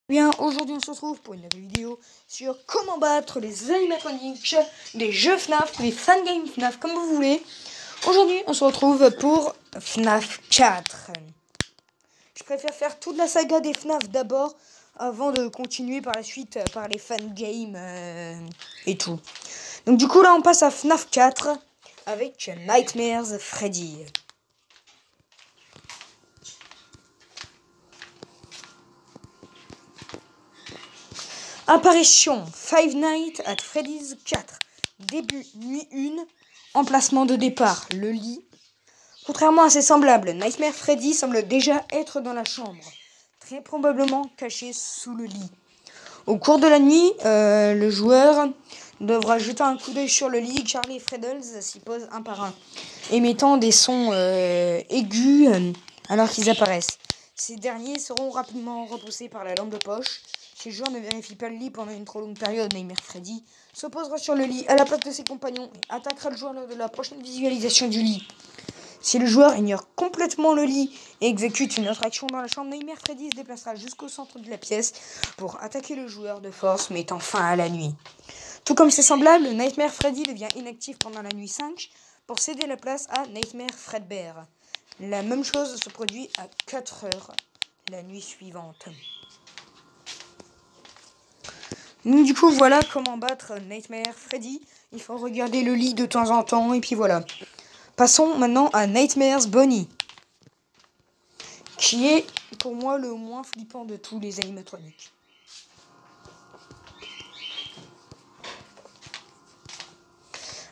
Bien, aujourd'hui on se retrouve pour une nouvelle vidéo sur comment battre les animatroniques des jeux FNAF, les fangames FNAF, comme vous voulez. Aujourd'hui on se retrouve pour FNAF 4. Je préfère faire toute la saga des FNAF d'abord, avant de continuer par la suite par les fangames et tout. Donc du coup là on passe à FNAF 4 avec Nightmares Freddy. Apparition Five Nights at Freddy's 4. Début nuit 1. Emplacement de départ le lit. Contrairement à ses semblables, Nightmare Freddy semble déjà être dans la chambre, très probablement caché sous le lit. Au cours de la nuit, le joueur devra jeter un coup d'œil sur le lit. Charlie et Freddles s'y posent un par un, émettant des sons aigus alors qu'ils apparaissent. Ces derniers seront rapidement repoussés par la lampe de poche. Si le joueur ne vérifie pas le lit pendant une trop longue période, Nightmare Freddy se posera sur le lit à la place de ses compagnons et attaquera le joueur lors de la prochaine visualisation du lit. Si le joueur ignore complètement le lit et exécute une autre action dans la chambre, Nightmare Freddy se déplacera jusqu'au centre de la pièce pour attaquer le joueur de force, mettant fin à la nuit. Tout comme ses semblables, Nightmare Freddy devient inactif pendant la nuit 5 pour céder la place à Nightmare Fredbear. La même chose se produit à 4 heures la nuit suivante. Donc du coup voilà comment battre Nightmare Freddy. Il faut regarder le lit de temps en temps et puis voilà. Passons maintenant à Nightmares Bonnie, qui est pour moi le moins flippant de tous les animatroniques.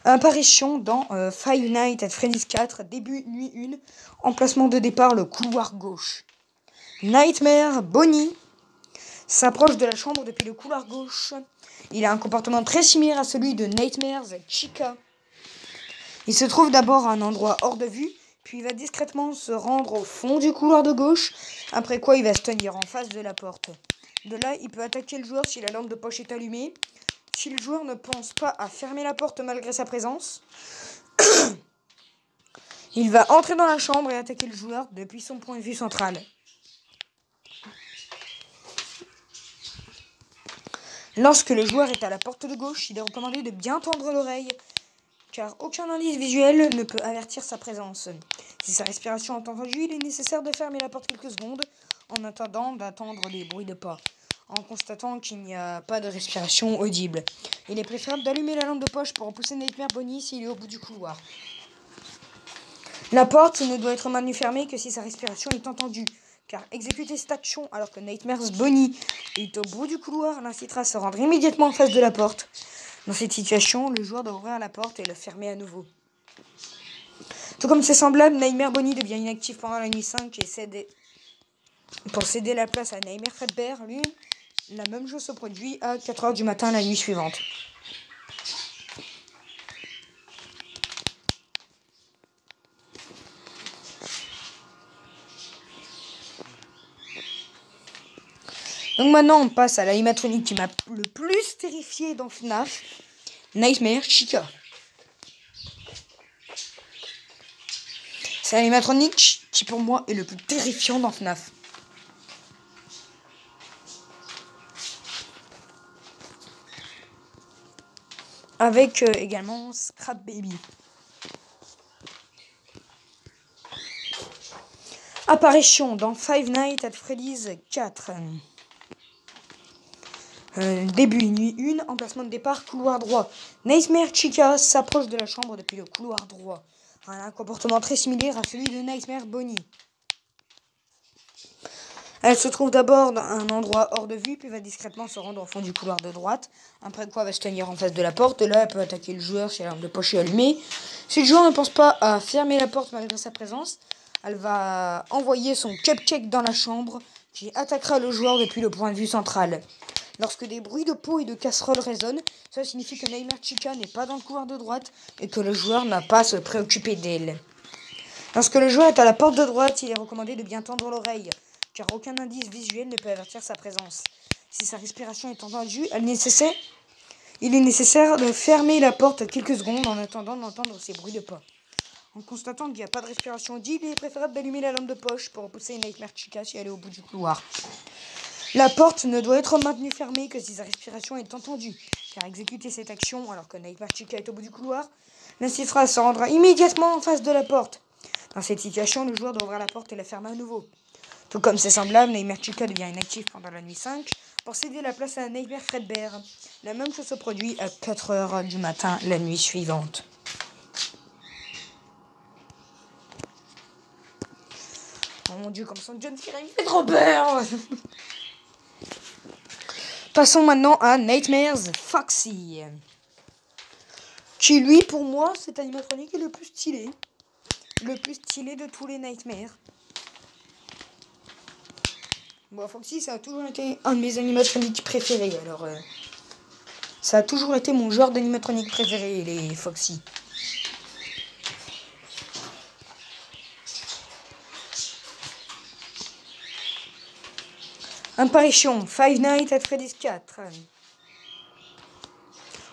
Apparition dans Five Nights at Freddy's 4, début nuit 1, emplacement de départ le couloir gauche. Nightmare Bonnie s'approche de la chambre depuis le couloir gauche. Il a un comportement très similaire à celui de Nightmares Chica. Il se trouve d'abord à un endroit hors de vue, puis il va discrètement se rendre au fond du couloir de gauche, après quoi il va se tenir en face de la porte. De là, il peut attaquer le joueur si la lampe de poche est allumée. Si le joueur ne pense pas à fermer la porte malgré sa présence, il va entrer dans la chambre et attaquer le joueur depuis son point de vue central. Lorsque le joueur est à la porte de gauche, il est recommandé de bien tendre l'oreille, car aucun indice visuel ne peut avertir sa présence. Si sa respiration est entendue, il est nécessaire de fermer la porte quelques secondes en attendant d'entendre les bruits de pas. En constatant qu'il n'y a pas de respiration audible, il est préférable d'allumer la lampe de poche pour repousser Nightmare Bonnie s'il est au bout du couloir. La porte ne doit être maintenue fermée que si sa respiration est entendue, car exécuter cette action alors que Nightmare Bonnie est au bout du couloir l'incitera à se rendre immédiatement en face de la porte. Dans cette situation, le joueur doit ouvrir la porte et la fermer à nouveau. Tout comme c'est semblable, Nightmare Bonnie devient inactif pendant la nuit 5 et pour céder la place à Nightmare Fredbear, lui, la même chose se produit à 4 heures du matin la nuit suivante. Donc maintenant on passe à l'animatronique qui m'a le plus terrifié dans FNAF, Nightmare Chica. C'est l'animatronique qui pour moi est le plus terrifiant dans FNAF. Avec également Scrap Baby. Apparition dans Five Nights at Freddy's 4. Début nuit 1, emplacement de départ couloir droit. Nightmare Chica s'approche de la chambre depuis le couloir droit. Elle a un comportement très similaire à celui de Nightmare Bonnie. Elle se trouve d'abord dans un endroit hors de vue, puis va discrètement se rendre au fond du couloir de droite. Après quoi, elle va se tenir en face de la porte. Là, elle peut attaquer le joueur si la lampe de poche est allumée. Si le joueur ne pense pas à fermer la porte malgré sa présence, elle va envoyer son cupcake dans la chambre, qui attaquera le joueur depuis le point de vue central. Lorsque des bruits de pot et de casseroles résonnent, cela signifie que Nightmare Chica n'est pas dans le couloir de droite et que le joueur n'a pas à se préoccuper d'elle. Lorsque le joueur est à la porte de droite, il est recommandé de bien tendre l'oreille, car aucun indice visuel ne peut avertir sa présence. Si sa respiration est entendue, il est nécessaire de fermer la porte quelques secondes en attendant d'entendre ces bruits de pas. En constatant qu'il n'y a pas de respiration audible, il est préférable d'allumer la lampe de poche pour repousser Nightmare Chica si elle est au bout du couloir. La porte ne doit être maintenue fermée que si sa respiration est entendue. Car exécuter cette action alors que Nightmare Chica est au bout du couloir l'incitera se rendra immédiatement en face de la porte. Dans cette situation, le joueur doit ouvrir la porte et la fermer à nouveau. Tout comme c'est semblable, Nightmare Chica devient inactif pendant la nuit 5 pour céder la place à Nightmare Fredbear. La même chose se produit à 4h du matin la nuit suivante. Oh mon dieu, comme son John Cena, il fait trop peur. Passons maintenant à Nightmares Foxy. Qui lui, pour moi, cet animatronique est le plus stylé. Le plus stylé de tous les Nightmares. Bon, Foxy, ça a toujours été un de mes animatroniques préférés. Alors, ça a toujours été mon genre d'animatronique préféré, les Foxy. Apparition, Five Nights at Freddy's 4.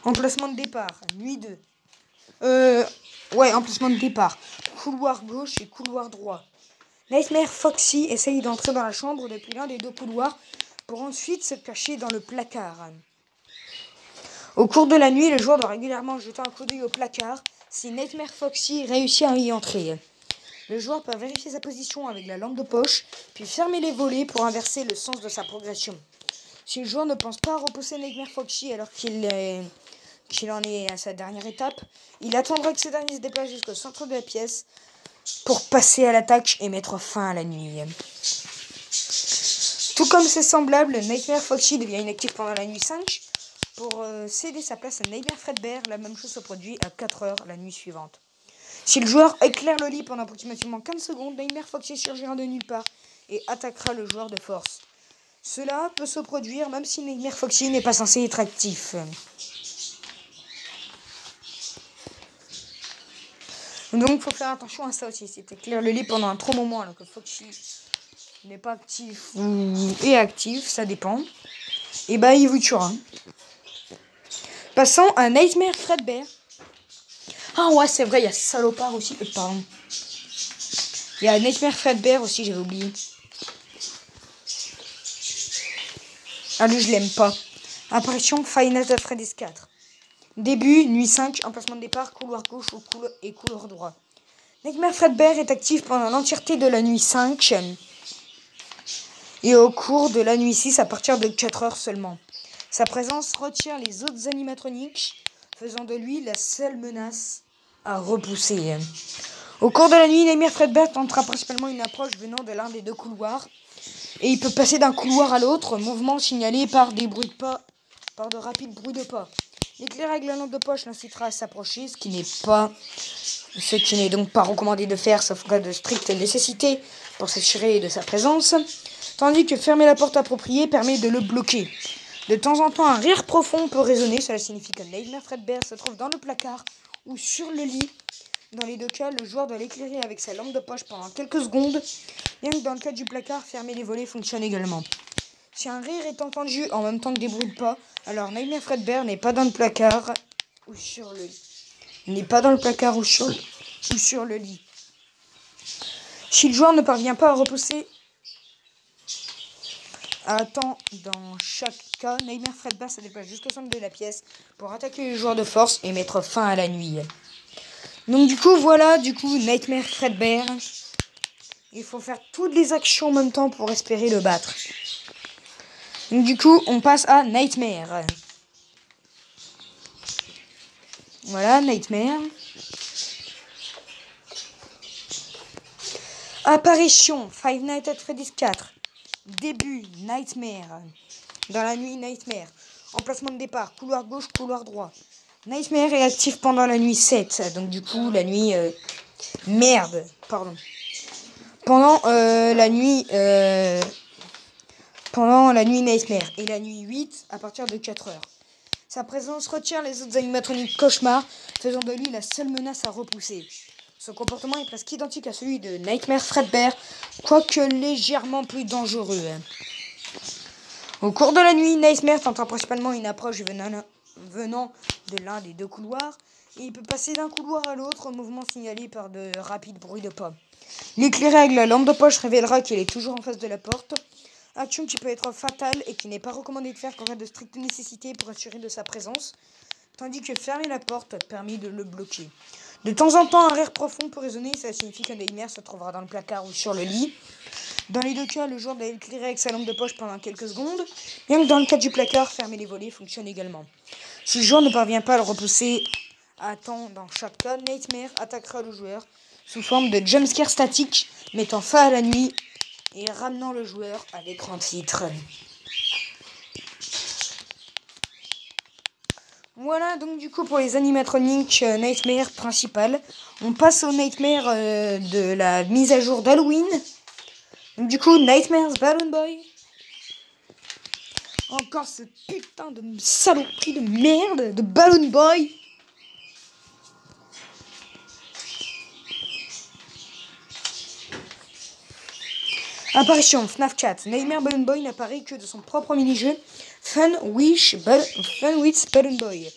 Emplacement de départ, nuit 2. Emplacement de départ. Couloir gauche et couloir droit. Nightmare Foxy essaye d'entrer dans la chambre depuis l'un des deux couloirs pour ensuite se cacher dans le placard. Au cours de la nuit, le joueur doit régulièrement jeter un coup d'œil au placard si Nightmare Foxy réussit à y entrer. Le joueur peut vérifier sa position avec la lampe de poche, puis fermer les volets pour inverser le sens de sa progression. Si le joueur ne pense pas à repousser Nightmare Foxy alors qu'il en est à sa dernière étape, il attendra que ce dernier se déplace jusqu'au centre de la pièce pour passer à l'attaque et mettre fin à la nuit. Tout comme c'est semblable, Nightmare Foxy devient inactif pendant la nuit 5 pour céder sa place à Nightmare Fredbear. La même chose se produit à 4h la nuit suivante. Si le joueur éclaire le lit pendant approximativement 15 secondes, Nightmare Foxy surgira de nulle part et attaquera le joueur de force. Cela peut se produire même si Nightmare Foxy n'est pas censé être actif. Donc il faut faire attention à ça aussi. Si tu éclaires le lit pendant un trop moment alors que Foxy n'est pas actif ou est actif, ça dépend. Et bah il vous tuera. Passons à Nightmare Fredbear. Ah ouais, c'est vrai, il y a Salopard aussi. Pardon. Il y a Nightmare Fredbear aussi, j'avais oublié. Ah lui, je l'aime pas. Apparition Five Nights at Freddy's 4. Début, nuit 5, emplacement de départ, couloir gauche et couloir droit. Nightmare Fredbear est actif pendant l'entièreté de la nuit 5 et au cours de la nuit 6 à partir de 4h seulement. Sa présence retire les autres animatroniques, faisant de lui la seule menace à repousser. Au cours de la nuit, Nightmare Fredbear tentera principalement une approche venant de l'un des deux couloirs. Et il peut passer d'un couloir à l'autre, mouvement signalé par des bruits de pas, par de rapides bruits de pas. L'éclairage avec la lampe de poche l'incitera à s'approcher, ce qui n'est donc pas recommandé de faire, sauf en cas de stricte nécessité pour s'assurer de sa présence. Tandis que fermer la porte appropriée permet de le bloquer. De temps en temps, un rire profond peut résonner. Cela signifie que Nightmare Fredbear se trouve dans le placard ou sur le lit. Dans les deux cas, le joueur doit l'éclairer avec sa lampe de poche pendant quelques secondes. Bien que dans le cas du placard, fermer les volets fonctionne également. Si un rire est entendu en même temps que des bruits de pas, alors Nightmare Fredbear n'est pas dans le placard ou sur le lit. Il n'est pas dans le placard ou sur le lit. Si le joueur ne parvient pas à repousser à temps dans chaque cas, Nightmare Fredbear se déplace jusqu'au centre de la pièce pour attaquer les joueurs de force et mettre fin à la nuit. Donc voilà, Nightmare Fredbear. Il faut faire toutes les actions en même temps pour espérer le battre. Donc on passe à Nightmare. Voilà, Nightmare. Apparition, Five Nights at Freddy's 4. Début, Nightmare. Dans la nuit, Nightmare. Emplacement de départ, couloir gauche, couloir droit. Nightmare est actif pendant la nuit 7. Donc la nuit... Pendant la nuit... Pendant la nuit Nightmare. Et la nuit 8 à partir de 4h. Sa présence retire les autres animatroniques cauchemar, faisant de lui la seule menace à repousser. Son comportement est presque identique à celui de Nightmare Fredbear, quoique légèrement plus dangereux. Au cours de la nuit, Nightmare tentera principalement une approche venant de l'un des deux couloirs, et il peut passer d'un couloir à l'autre, mouvement signalé par de rapides bruits de pas. L'éclairage avec la lampe de poche révélera qu'il est toujours en face de la porte. Action qui peut être fatale et qui n'est pas recommandée de faire qu'en cas de stricte nécessité pour assurer de sa présence. Tandis que fermer la porte permet de le bloquer. De temps en temps, un rire profond peut résonner, ça signifie qu'un nightmare se trouvera dans le placard ou sur le lit. Dans les deux cas, le joueur doit éclairer avec sa lampe de poche pendant quelques secondes. Bien que dans le cas du placard, fermer les volets fonctionne également. Si le joueur ne parvient pas à le repousser à temps dans chaque cas, Nightmare attaquera le joueur sous forme de jumpscare statique, mettant fin à la nuit et ramenant le joueur à l'écran titre. Voilà donc du coup pour les animatroniques Nightmare principales. On passe au Nightmare de la mise à jour d'Halloween. Donc du coup Nightmare's Balloon Boy. Encore ce putain de saloperie de merde de Balloon Boy. Apparition FNAF Chat. Nightmare Balloon Boy n'apparaît que de son propre mini-jeu Fun with Balloon Boy,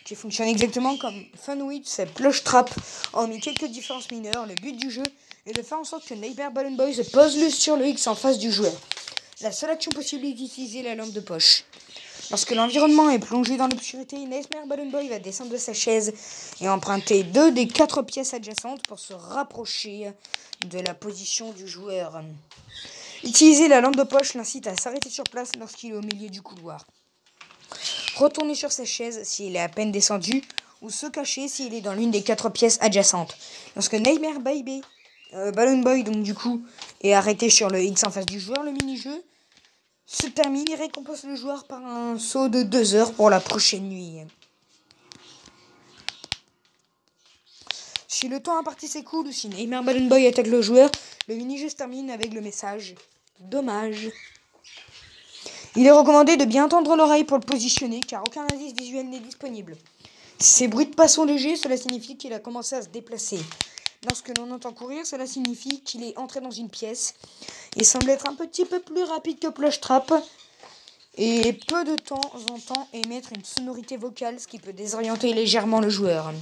qui fonctionne exactement comme Fun with Plush Trap, hormis quelques différences mineures. Le but du jeu est de faire en sorte que Nightmare Balloon Boy se pose sur le X en face du joueur. La seule action possible est d'utiliser la lampe de poche. Lorsque l'environnement est plongé dans l'obscurité, Nightmare Balloon Boy va descendre de sa chaise et emprunter 2 des 4 pièces adjacentes pour se rapprocher de la position du joueur. Utiliser la lampe de poche l'incite à s'arrêter sur place lorsqu'il est au milieu du couloir. Retourner sur sa chaise s'il est à peine descendu ou se cacher s'il est dans l'une des 4 pièces adjacentes. Lorsque Nightmare Balloon Boy donc du coup est arrêté sur le X en face du joueur, le mini-jeu se termine et récompense le joueur par un saut de 2 heures pour la prochaine nuit. Si le temps imparti s'écoule ou si Nightmare Balloon Boy attaque le joueur, le mini-jeu se termine avec le message « Dommage ». Il est recommandé de bien tendre l'oreille pour le positionner car aucun indice visuel n'est disponible. Si ces bruits de pas sont légers, cela signifie qu'il a commencé à se déplacer. Lorsque l'on entend courir, cela signifie qu'il est entré dans une pièce. Il semble être un petit peu plus rapide que Plush Trap et peut de temps en temps émettre une sonorité vocale, ce qui peut désorienter légèrement le joueur.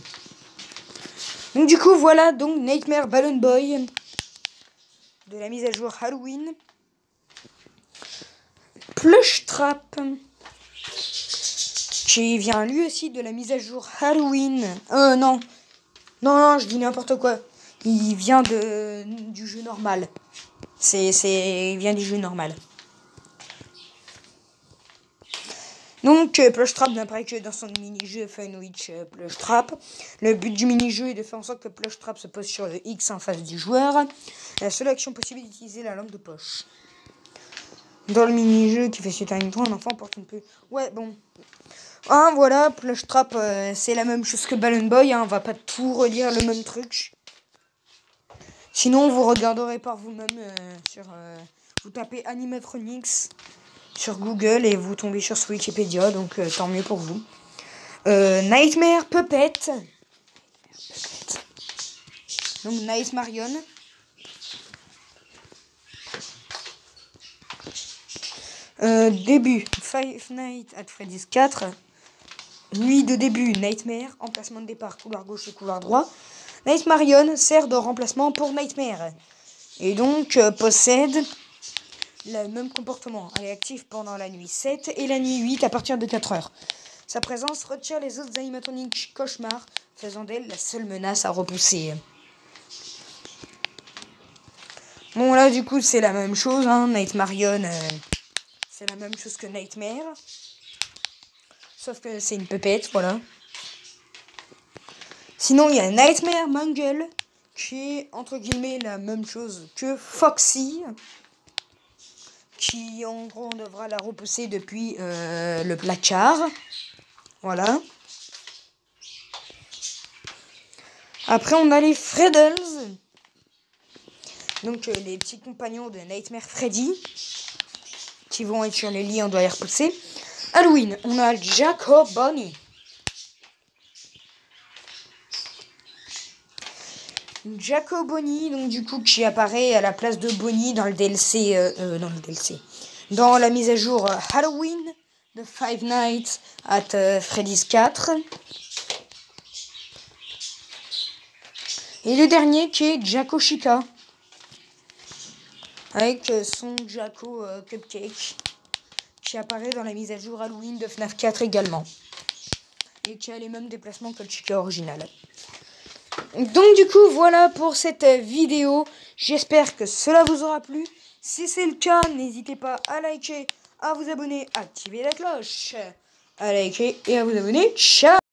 Donc du coup, voilà donc Nightmare Balloon Boy de la mise à jour Halloween. Plush Trap qui vient lui aussi de la mise à jour Halloween. Non, je dis n'importe quoi. Il vient du jeu normal. Il vient du jeu normal. Donc, Plush Trap n'apparaît que dans son mini-jeu Fun with Plush Trap. Le but du mini-jeu est de faire en sorte que Plush Trap se pose sur le X en face du joueur. La seule action possible est d'utiliser la lampe de poche. Dans le mini-jeu qui fait suite à un enfant porte une peu... Ouais, bon. Voilà, Plush Trap, c'est la même chose que Balloon Boy. On va pas tout relire le même truc. Sinon, vous regarderez par vous-même vous tapez Animatronics sur Google et vous tombez sur Wikipédia, donc tant mieux pour vous. Nightmare Puppet. Donc Nice Marion. Début Five Nights at Freddy's 4. Nuit de début Nightmare. Emplacement de départ couloir gauche et couloir droit. Nice Marion sert de remplacement pour Nightmare. Et donc possède le même comportement. Elle est active pendant la nuit 7 et la nuit 8 à partir de 4 heures. Sa présence retire les autres animatroniques cauchemars, faisant d'elle la seule menace à repousser. Bon là du coup c'est la même chose, Night Marion, c'est la même chose que Nightmare. Sauf que c'est une pupette, voilà. Sinon il y a Nightmare Mangle, qui est entre guillemets la même chose que Foxy. Qui en gros on devra la repousser depuis le placard. Voilà. Après on a les Freddles. Donc les petits compagnons de Nightmare Freddy. Qui vont être sur les lits, on doit les repousser. Halloween, on a Jaco Bonnie. Jaco Bonnie, donc du coup qui apparaît à la place de Bonnie dans le DLC, dans la mise à jour Halloween de Five Nights at Freddy's 4. Et le dernier qui est Jaco Chica. avec son Jacko Cupcake qui apparaît dans la mise à jour Halloween de FNAF 4 également. Et qui a les mêmes déplacements que le Chica original. Donc du coup, voilà pour cette vidéo. J'espère que cela vous aura plu. Si c'est le cas, n'hésitez pas à liker, à vous abonner, à activer la cloche, à liker et à vous abonner. Ciao!